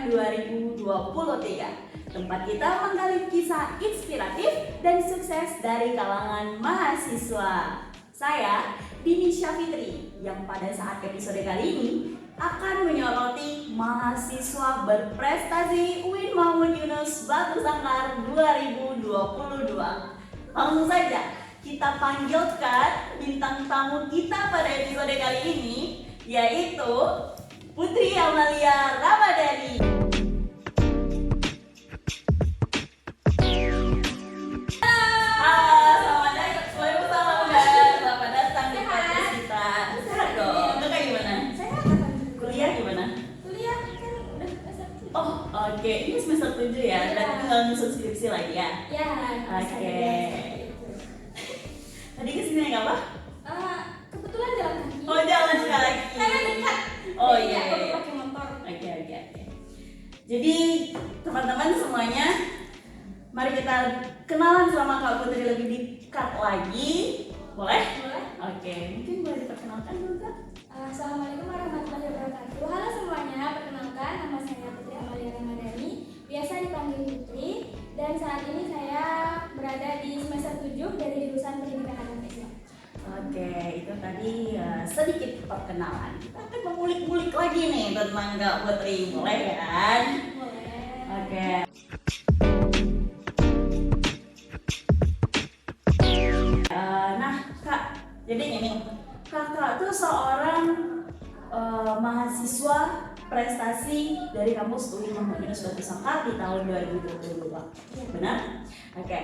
Angkatan 2023. Tempat kita menggali kisah inspiratif dan sukses dari kalangan mahasiswa. Saya, Dini Syafitri, yang pada saat episode kali ini akan menyoroti mahasiswa berprestasi UIN Mahmud Yunus Batu Sangkar 2022. Langsung saja kita panggilkan bintang tamu kita pada episode kali ini, yaitu Putri Amalia Ramadhani. Selamat datang di podcast kita. Sehat dong? Kakak gimana? Sehat. Kuliah gimana? Kuliah kan udah semester 7. Oh, oke. Ini semester 7 ya? Berarti tinggal nyusun skripsi lagi ya? Ya. Oke. Tadi kesini naik apa? Kebetulan jalan kaki. Oh, jalan kaki. Karena dekat. Oh Jadi iya. aku perlu pakai motor. Oke. Jadi teman-teman semuanya, mari kita kenalan sama Kak Putri lebih dekat lagi. Boleh? Boleh? Oke, mungkin boleh diperkenalkan dulu Kak? Assalamualaikum warahmatullahi wabarakatuh. Halo semuanya, perkenalkan nama saya Putri Amalia Ramadhani, biasa dipanggil Putri, dan saat ini saya berada di semester 7 dari jurusan Pendidikan Agama Islam. Oke, itu tadi sedikit perkenalan. Kita akan mengulik-ngulik lagi nih tentang Kak Putri, boleh kan? Boleh. Oke. Nah Kak, jadi gini, Kakak tuh seorang mahasiswa prestasi dari kampus UIN Mahmud Yunus Batu Sangkar di tahun 2022. Benar? Oke.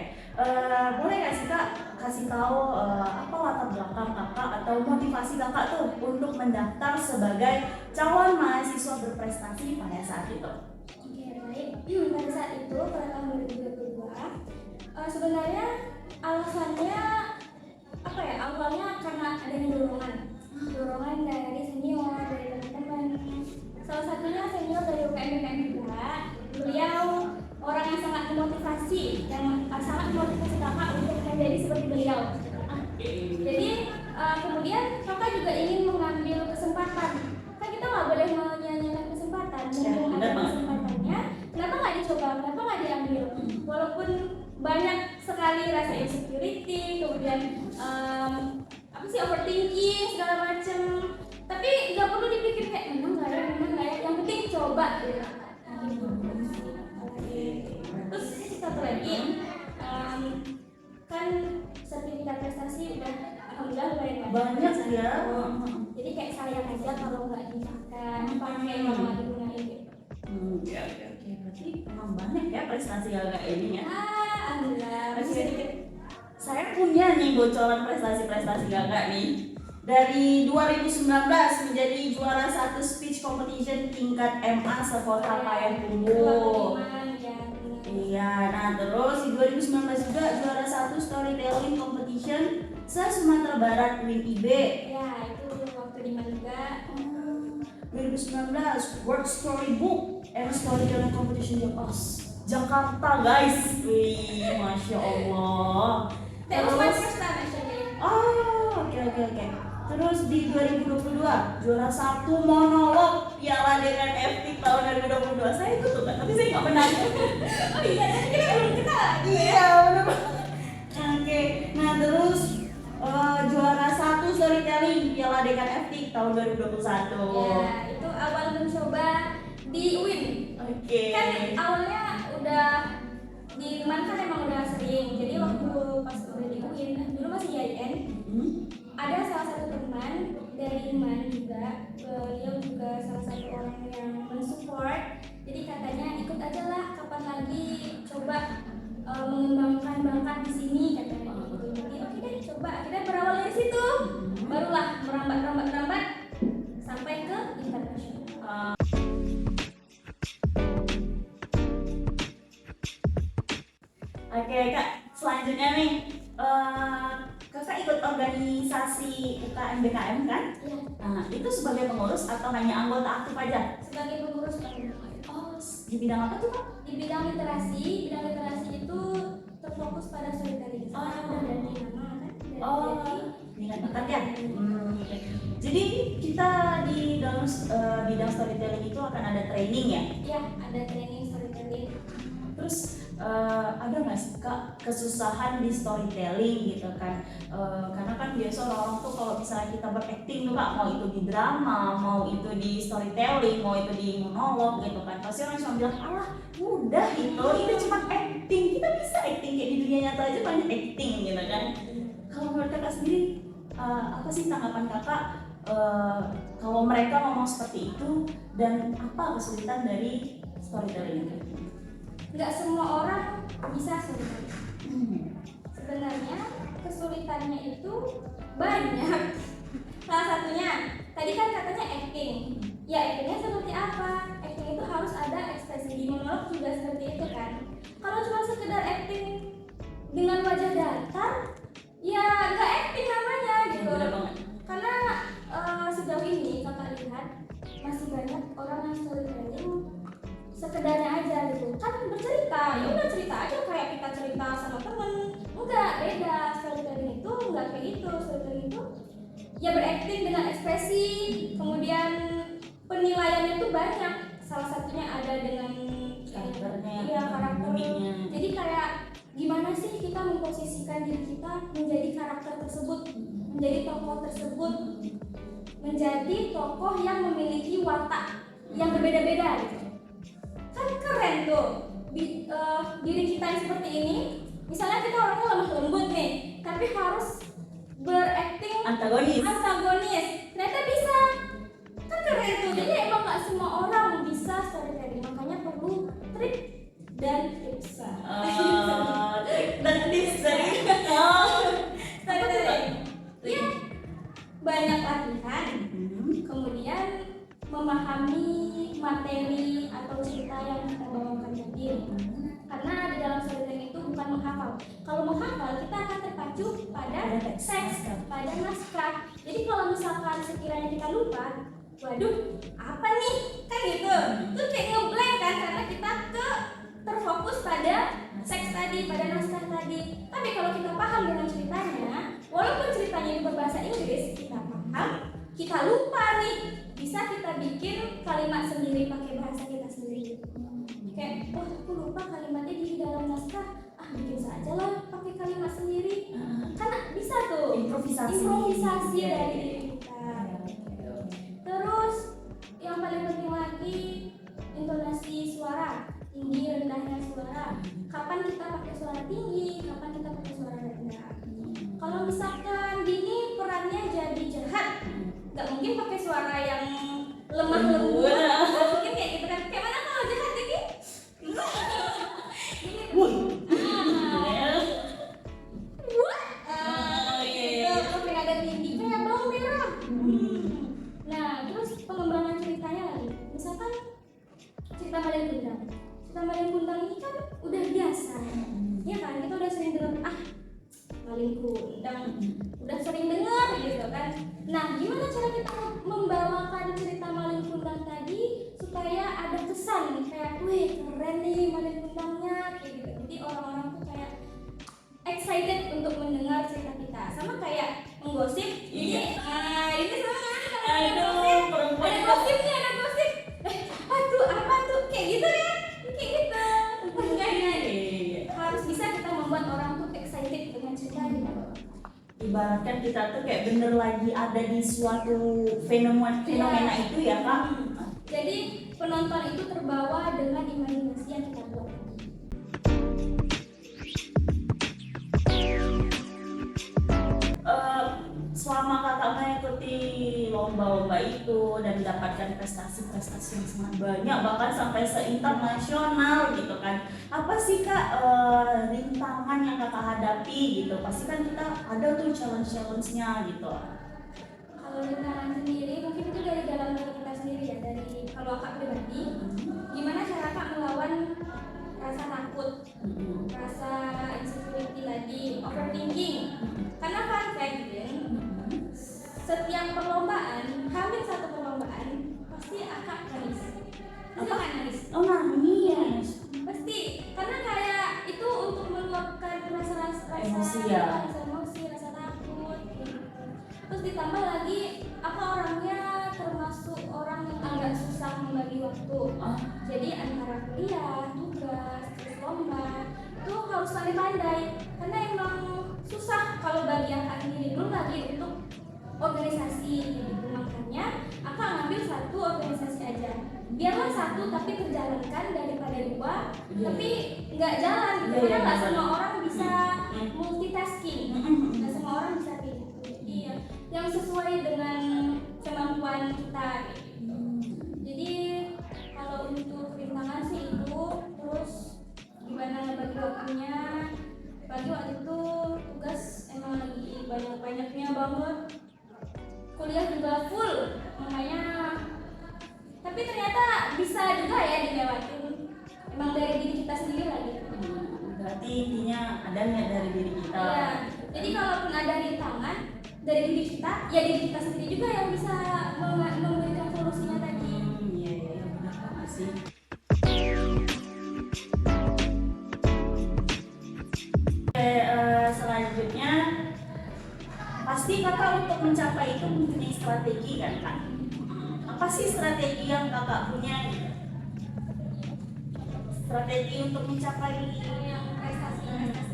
Boleh nggak sih Kak kasih tahu apa latar belakang Kakak atau motivasi Kakak tuh untuk mendaftar sebagai calon mahasiswa berprestasi pada saat itu? Oke, baik. Pada saat itu, pada tahun 2022, sebenarnya alasannya apa ya? Awalnya karena adanya dorongan dari senior, dari teman-teman. Salah satunya senior dari UKM juga. Beliau orang yang sangat memotivasi, sangat memotivasi kakak untuk menjadi seperti beliau. Jadi kemudian kakak juga ingin mengambil kesempatan. Kan kita nggak boleh menyanyikan kesempatan. Mumpung ada kesempatannya, kenapa nggak dicoba? Kenapa nggak diambil? Walaupun banyak sekali rasa insecurity, kemudian overthinking segala macem, tapi nggak perlu dipikir kayak memang nggak ya. Yang penting coba gitu. Terus satu lagi, kan sertifikat prestasi udah alhamdulillah lumayan Banyak ya. Jadi kayak sayang aja kalau nggak dipakai kalau nggak digunain gitu. Oke. Berarti emang banyak ya prestasi Kakak ini ya. Alhamdulillah. Masih sedikit. Saya punya nih bocoran prestasi-prestasi Kakak nih. Dari 2019 menjadi juara 1 speech competition tingkat MA sekota Payakumbuh. Iya, nah terus di 2019 juga juara 1 storytelling competition se-Sumatera Barat UIN-IB. Ya, itu waktu di mana juga. 2019 World Storybook and Storytelling Competition Jakarta guys. Wih, Masya Allah. That was my first time actually. Oke. Terus di 2022 juara 1 monolog Piala dengan FT tahun 2022. Saya ikut tuh Kak, tapi saya nggak menang. Oh iya, kita belum kenal. Iya, benar. Oke. Nah, terus juara 1 storytelling Piala dengan FT tahun 2021. Ya, itu awal mencoba di UIN. Oke. Kan awalnya udah di mana kan emang udah sering. Jadi waktu pas udah di UIN, dulu masih IAIN. Ada salah satu teman dari Iman juga, beliau juga salah satu orang yang mensupport. Jadi katanya ikut aja lah, kapan lagi coba mengembangkan bakat di sini katanya gitu. Jadi oke deh coba. Akhirnya berawal dari situ, barulah merambat sampai ke internasional. Oke Kak, selanjutnya nih Kakak ikut organisasi UKM BKM kan? Iya. Nah, itu sebagai pengurus atau hanya anggota aktif aja? Sebagai pengurus Oh, di bidang apa tuh Kak? di bidang literasi itu terfokus pada storytelling. Soalnya udah dari nama kan, dari Minat bakat ya. Oke. Jadi kita di dalam bidang storytelling itu akan ada training ya. Ya, ada training storytelling. Terus ada nggak sih Kak kesusahan di storytelling gitu kan? Karena kan biasa orang-orang tuh kalau misalnya kita berakting tuh Kak, mau itu di drama, mau itu di storytelling, mau itu di monolog gitu kan, pasti orang cuma bilang alah udah itu cuma acting, kita bisa acting kayak di dunia nyata aja banyak acting gitu kan. Kalau menurut Kakak sendiri apa sih tanggapan Kakak kalau mereka ngomong seperti itu dan apa kesulitan dari storytelling itu? Nggak semua orang bisa storytelling. Sebenarnya kesulitannya itu banyak. Salah satunya, tadi kan katanya acting. Ya actingnya seperti apa? Acting itu harus ada ekspresi, di monolog juga seperti itu kan. Kalau cuma sekedar acting dengan wajah datar, ya nggak acting namanya gitu. Bener banget. Karena sejauh ini kakak lihat masih banyak orang yang storytelling sekedarnya aja gitu, kan bercerita, ya udah cerita aja kayak kita cerita sama temen. Enggak, beda. Storytelling itu enggak kayak gitu. Storytelling itu ya berakting dengan ekspresi, kemudian penilaiannya tuh banyak. Salah satunya ada dengan Karakternya, ya karakter. mimiknya. Jadi kayak gimana sih kita memposisikan diri kita menjadi karakter tersebut, menjadi tokoh tersebut, menjadi tokoh yang memiliki watak yang berbeda-beda gitu. Kan keren tuh diri kita yang seperti ini. Misalnya kita orangnya lemah lembut nih, tapi harus berakting Antagonis. ternyata bisa, kan keren tuh. Jadi emang nggak semua orang bisa storytelling, makanya perlu trik dan tips. Trik dan tips dari Storytelling ya banyak latihan, kemudian memahami materi atau cerita yang kita bawakan tadi. Karena di dalam storytelling itu bukan menghafal. Kalau menghafal kita akan terpacu pada teks, pada naskah. Jadi kalau misalkan sekiranya kita lupa, waduh apa nih, kan gitu, itu kayak ngeblank kan, karena kita terfokus pada teks tadi, pada naskah tadi. Tapi kalau kita paham dengan ceritanya, walaupun ceritanya itu berbahasa Inggris, kita paham, kita lupa nih, bisa kita bikin kalimat sendiri pakai bahasa kita sendiri. Kayak, oh aku lupa kalimatnya di dalam naskah, bikin saja lah pakai kalimat sendiri. Karena bisa tuh improvisasi dari diri kita. Terus yang paling penting lagi, intonasi suara, tinggi rendahnya suara. Kapan kita pakai suara tinggi, kapan kita pakai suara rendah. Kalau misalkan Dini perannya jadi jahat, nggak mungkin pakai suara yang lemah lembut. Nggak mungkin kayak gitu kan. Kayak mana kalau jahat Dini? Tapi ada tinggi kayak bawang merah. Nah, terus pengembangan ceritanya lagi. Misalkan cerita Malin Kundang. Cerita Malin Kundang ini kan udah biasa, ya kan? Kita udah sering dengar Malin Kundang, udah sering dengar gitu kan. Nah, gimana cara kita membawakan cerita Malin Kundang tadi supaya ada kesan kayak, wih keren nih Malin Kundangnya kayak gitu. Jadi orang-orang tuh kayak excited untuk mendengar cerita kita. Sama kayak menggosip. Jadi, ini sama perempuan ada gosip nih, ada gosip. Apa tuh? Kayak gitu ya? Kayak gitu. Makanya harus bisa kita membuat orang tuh excited dengan cerita kita. Ibaratkan kita tuh kayak bener lagi ada di suatu fenomena itu ya Kak. Jadi penonton itu terbawa dengan imajinasi yang kita buat. Selama Kakak mengikuti lomba-lomba itu dan mendapatkan prestasi-prestasi yang sangat banyak, bahkan sampai se-internasional gitu kan, apa sih Kak rintangan yang Kakak hadapi gitu? Pasti kan kita ada tuh challenge-nya gitu. Kalau rintangan sendiri mungkin itu dari dalam diri kita sendiri ya. Dari kalau Kak pribadi, gimana cara Kak melawan rasa takut, rasa insecurity tadi, overthinking. Karena fun fact, setiap perlombaan, hampir satu perlombaan pasti akan nangis. Pasti akan nangis. Oh nangis. Pasti, karena kayak itu untuk meluapkan rasa Emosi ya. rasa emosi, rasa takut. kuliah, tugas, terus lomba itu harus pandai-pandai karena emang susah kalau bagi akak sendiri belum lagi untuk organisasi gitu. Makanya akak ngambil satu organisasi aja, biarlah satu tapi terjalankan daripada dua tapi nggak jalan gitu. Karena nggak semua orang bisa multitasking, nggak semua orang bisa gitu. Jadi yang sesuai dengan kemampuan kita gitu. Jadi kalau untuk rintangan sih itu, terus gimana bagi waktunya. Bagi waktu itu tugas emang lagi banyak-banyaknya banget, kuliah juga full, makanya tapi ternyata bisa juga ya dilewatin, emang dari diri kita sendiri lagi. Berarti intinya ada niat dari diri kita. Iya, jadi kalaupun ada rintangan dari diri kita, ya diri kita sendiri juga yang bisa memberikan solusinya tadi. Iya, benar banget sih. Selanjutnya pasti kakak untuk mencapai itu mempunyai strategi kan kak? Apa sih strategi yang kakak punya gitu? Strategi untuk mencapai Yang prestasi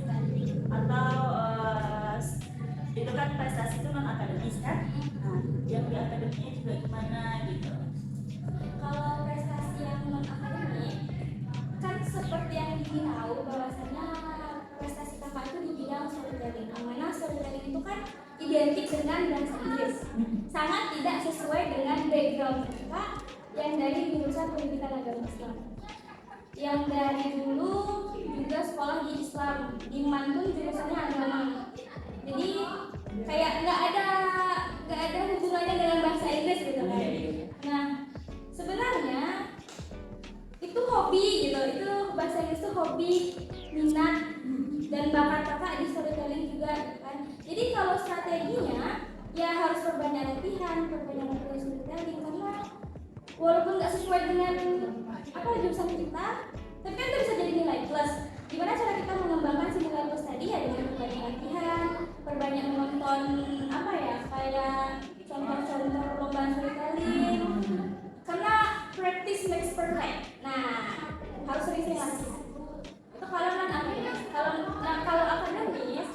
tadi. atau itu kan prestasi itu non akademis kan? Nah, yang di akademiknya juga gimana gitu? Kalau prestasi yang non akademik kan seperti yang tahu bahwasanya prestasi kakak itu di bidang storytelling. Mana storytelling itu kan identik dengan bahasa Inggris, sangat tidak sesuai dengan background kakak yang dari jurusan pendidikan agama Islam, yang dari dulu juga sekolah di Islam, di Mantung jurusannya agama. Jadi kayak nggak ada hubungannya dengan bahasa Inggris gitu kan. Nah sebenarnya itu hobi gitu, itu bahasa Inggris itu hobi, minat dan bakat kakak di storytelling juga kan. Jadi kalau strateginya ya harus perbanyak latihan storytelling, karena walaupun nggak sesuai dengan jurusan kita, tapi kan itu bisa jadi nilai plus. Gimana cara kita mengembangkan si nilai plus tadi ya dengan perbanyak latihan, perbanyak menonton kayak contoh-contoh lomba storytelling. Karena practice makes perfect. Nah, harus sering-sering latihan. Itu kalau non akademis. Kalau akademis,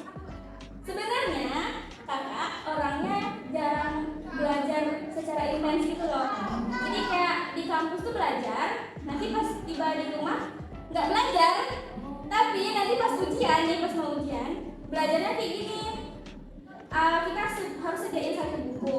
sebenarnya kakak orangnya jarang belajar secara intens gitu loh. Jadi kayak di kampus tuh belajar, nanti pas tiba di rumah nggak belajar, tapi nanti pas ujian pas mau ujian belajarnya kayak gini. Kita harus sediain satu buku.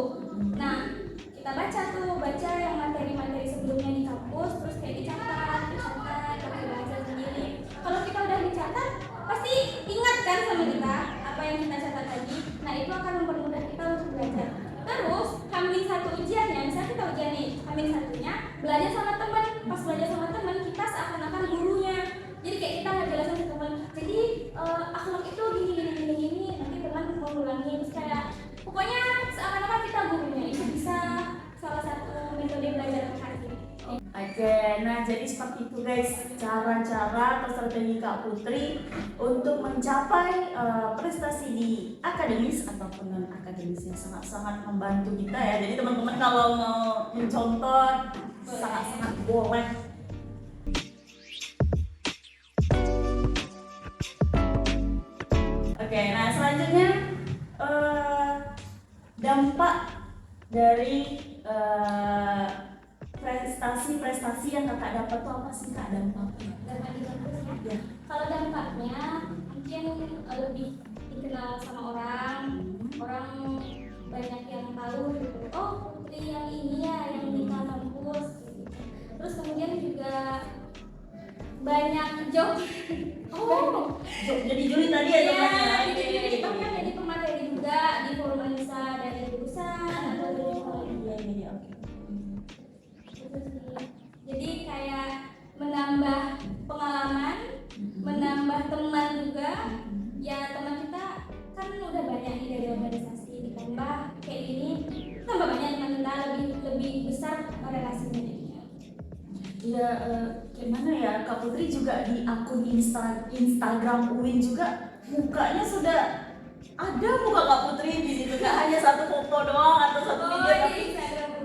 Nah, kita baca yang materi-materi sebelumnya di kampus, terus kayak dicatat, terus bahasa sendiri. Kalau kita udah dicatat, pasti ingat kan sama kita apa yang kita catat tadi. Nah, itu akan mempermudah kita untuk belajar. Terus, Hamin satu ujiannya, misalnya kita ujian nih, Hamin satunya belajar sama teman. Pas belajar sama teman, kita seakan-akan gurunya. Jadi kayak kita ngejelasin ke teman. Jadi akhlak itu gini, nanti teman mengulangi. Terus kayak pokoknya seakan-akan kita gurunya. Itu bisa salah satu metode belajar kakak. Oke, nah jadi seperti itu guys cara-cara atau strategi Kak Putri untuk mencapai prestasi di akademis ataupun non akademis yang sangat-sangat membantu kita ya. Jadi teman-teman kalau mau mencontoh sangat-sangat boleh. Oke, nah selanjutnya dampak dari prestasi yang kakak dapat tuh apa sih kak dampaknya? Dampak di kampusnya. Ya. Kalau dampaknya mungkin lebih dikenal sama orang banyak yang tahu gitu. Oh, Putri yang ini ya yang di kampus. Gitu. Terus kemudian juga banyak job. Jadi juri tadi ya temannya. Jadi bahkan jadi pemateri juga di forum Anissa dari jurusan atau dari sekolah. Iya, oke. Jadi kayak menambah pengalaman, menambah teman juga. Ya teman kita kan udah banyak nih dari organisasi, ditambah kayak gini, tambah banyak teman kita, lebih besar relasinya. Ya, gimana ya Kak Putri juga di akun Instagram UIN juga mukanya sudah ada muka Kak Putri di situ, nggak hanya satu foto doang atau satu video tapi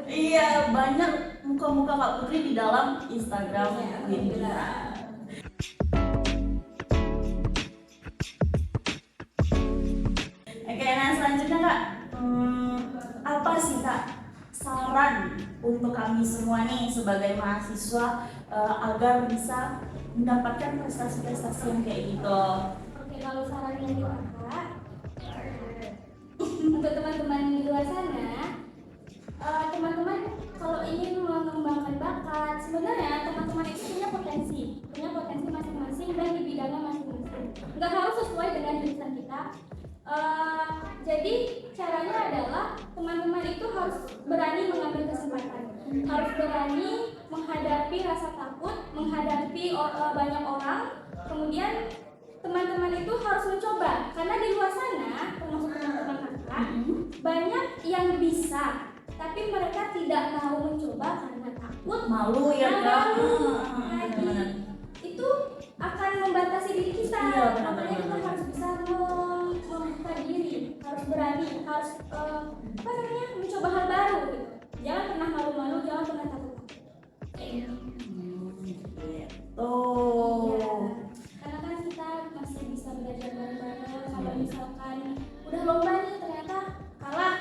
iya banyak muka-muka Kak Putri di dalam Instagram Windira. Oke, nah selanjutnya Kak, apa sih Kak saran untuk kami semua nih sebagai mahasiswa agar bisa mendapatkan prestasi-prestasi yang kayak gitu? Oke, kalau saran dari kakak untuk teman-teman di luar sana, teman-teman kalau ingin mengembangkan bakat, sebenarnya teman-teman itu punya potensi masing-masing dan di bidangnya masing-masing. Nggak harus sesuai dengan jurusan kita. Jadi caranya adalah teman-teman itu harus berani mengambil kesempatan, harus berani menghadapi rasa takut, menghadapi banyak orang. Kemudian teman-teman itu harus mencoba, karena di luar sana, termasuk teman-teman kakak, banyak yang bisa, tapi mereka tidak mau mencoba karena takut, Malu ya Kak. Itu akan membatasi diri kita. Iya, Makanya kita harus bisa membuka diri, harus berani, harus mencoba hal baru gitu. Jangan pernah malu-malu, jangan pernah takut. Gitu. Iya. Karena kan kita masih bisa belajar bareng-bareng. Kalau misalkan udah lomba nih ternyata kalah,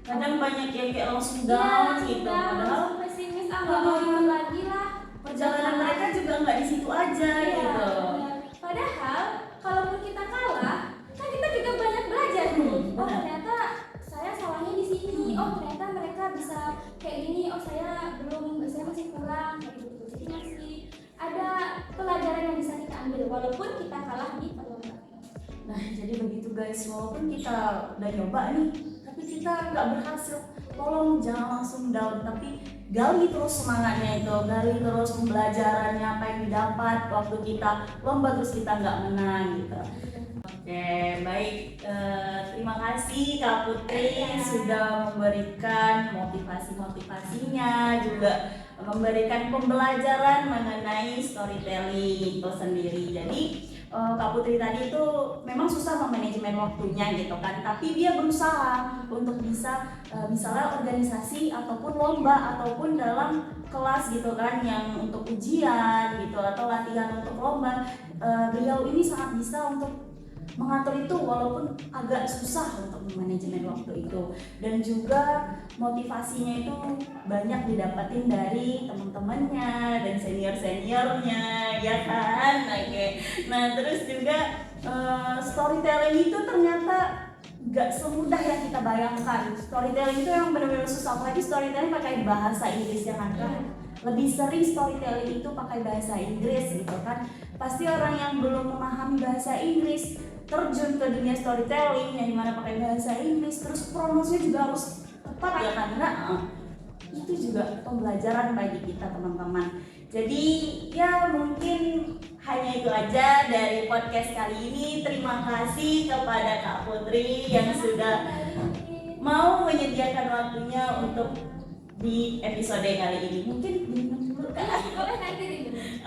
Kadang banyak yang kayak langsung down gitu. Padahal langsung pesimis, nggak mau ikut lagi lah. perjalanan mereka juga nggak di situ aja Iya, gitu. benar. Padahal kalaupun kita kalah, kan kita juga banyak belajar nih. Oh ternyata saya salahnya di sini. Oh ternyata mereka bisa kayak gini. Oh saya masih kurang kayak gitu. Jadi masih ada pelajaran yang bisa kita ambil walaupun kita kalah di perlombaan. Nah jadi begitu guys, walaupun kita udah nyoba nih, tapi kita nggak berhasil, tolong jangan langsung down, tapi gali terus semangatnya itu, gali terus pembelajarannya apa yang didapat waktu kita lomba terus kita nggak menang gitu. Oke, baik. Terima kasih Kak Putri sudah memberikan motivasinya, juga memberikan pembelajaran mengenai storytelling itu sendiri. Jadi Kak Putri tadi itu memang susah memanajemen waktunya gitu kan, tapi dia berusaha untuk bisa misalnya organisasi ataupun lomba ataupun dalam kelas gitu kan yang untuk ujian gitu atau latihan untuk lomba, beliau ini sangat bisa untuk mengatur itu walaupun agak susah untuk manajemen waktu itu, dan juga motivasinya itu banyak didapatin dari teman-temannya dan senior-seniornya ya kan. Oke. Nah terus juga storytelling itu ternyata gak semudah yang kita bayangkan. Storytelling itu yang benar-benar susah, apalagi storytelling pakai bahasa Inggris ya kan. Lebih sering storytelling itu pakai bahasa Inggris gitu kan. Pasti orang yang belum memahami bahasa Inggris terjun ke dunia storytelling yang dimana pakai bahasa Inggris, terus pronounsnya juga harus tepat ya kan. Nah, itu juga pembelajaran bagi kita teman-teman. Jadi ya mungkin hanya itu aja dari podcast kali ini. Terima kasih kepada Kak Putri yang sudah mau menyediakan waktunya untuk di episode kali ini. Mungkin dulu Kak.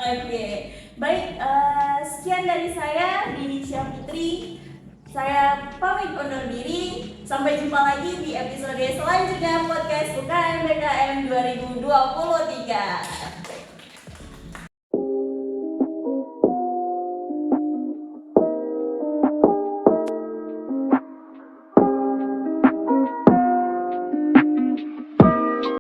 Oke. Baik, sekian dari saya, Dinisha Fitri. Saya pamit undur diri. Sampai jumpa lagi di episode selanjutnya podcast UKM BKM 2023.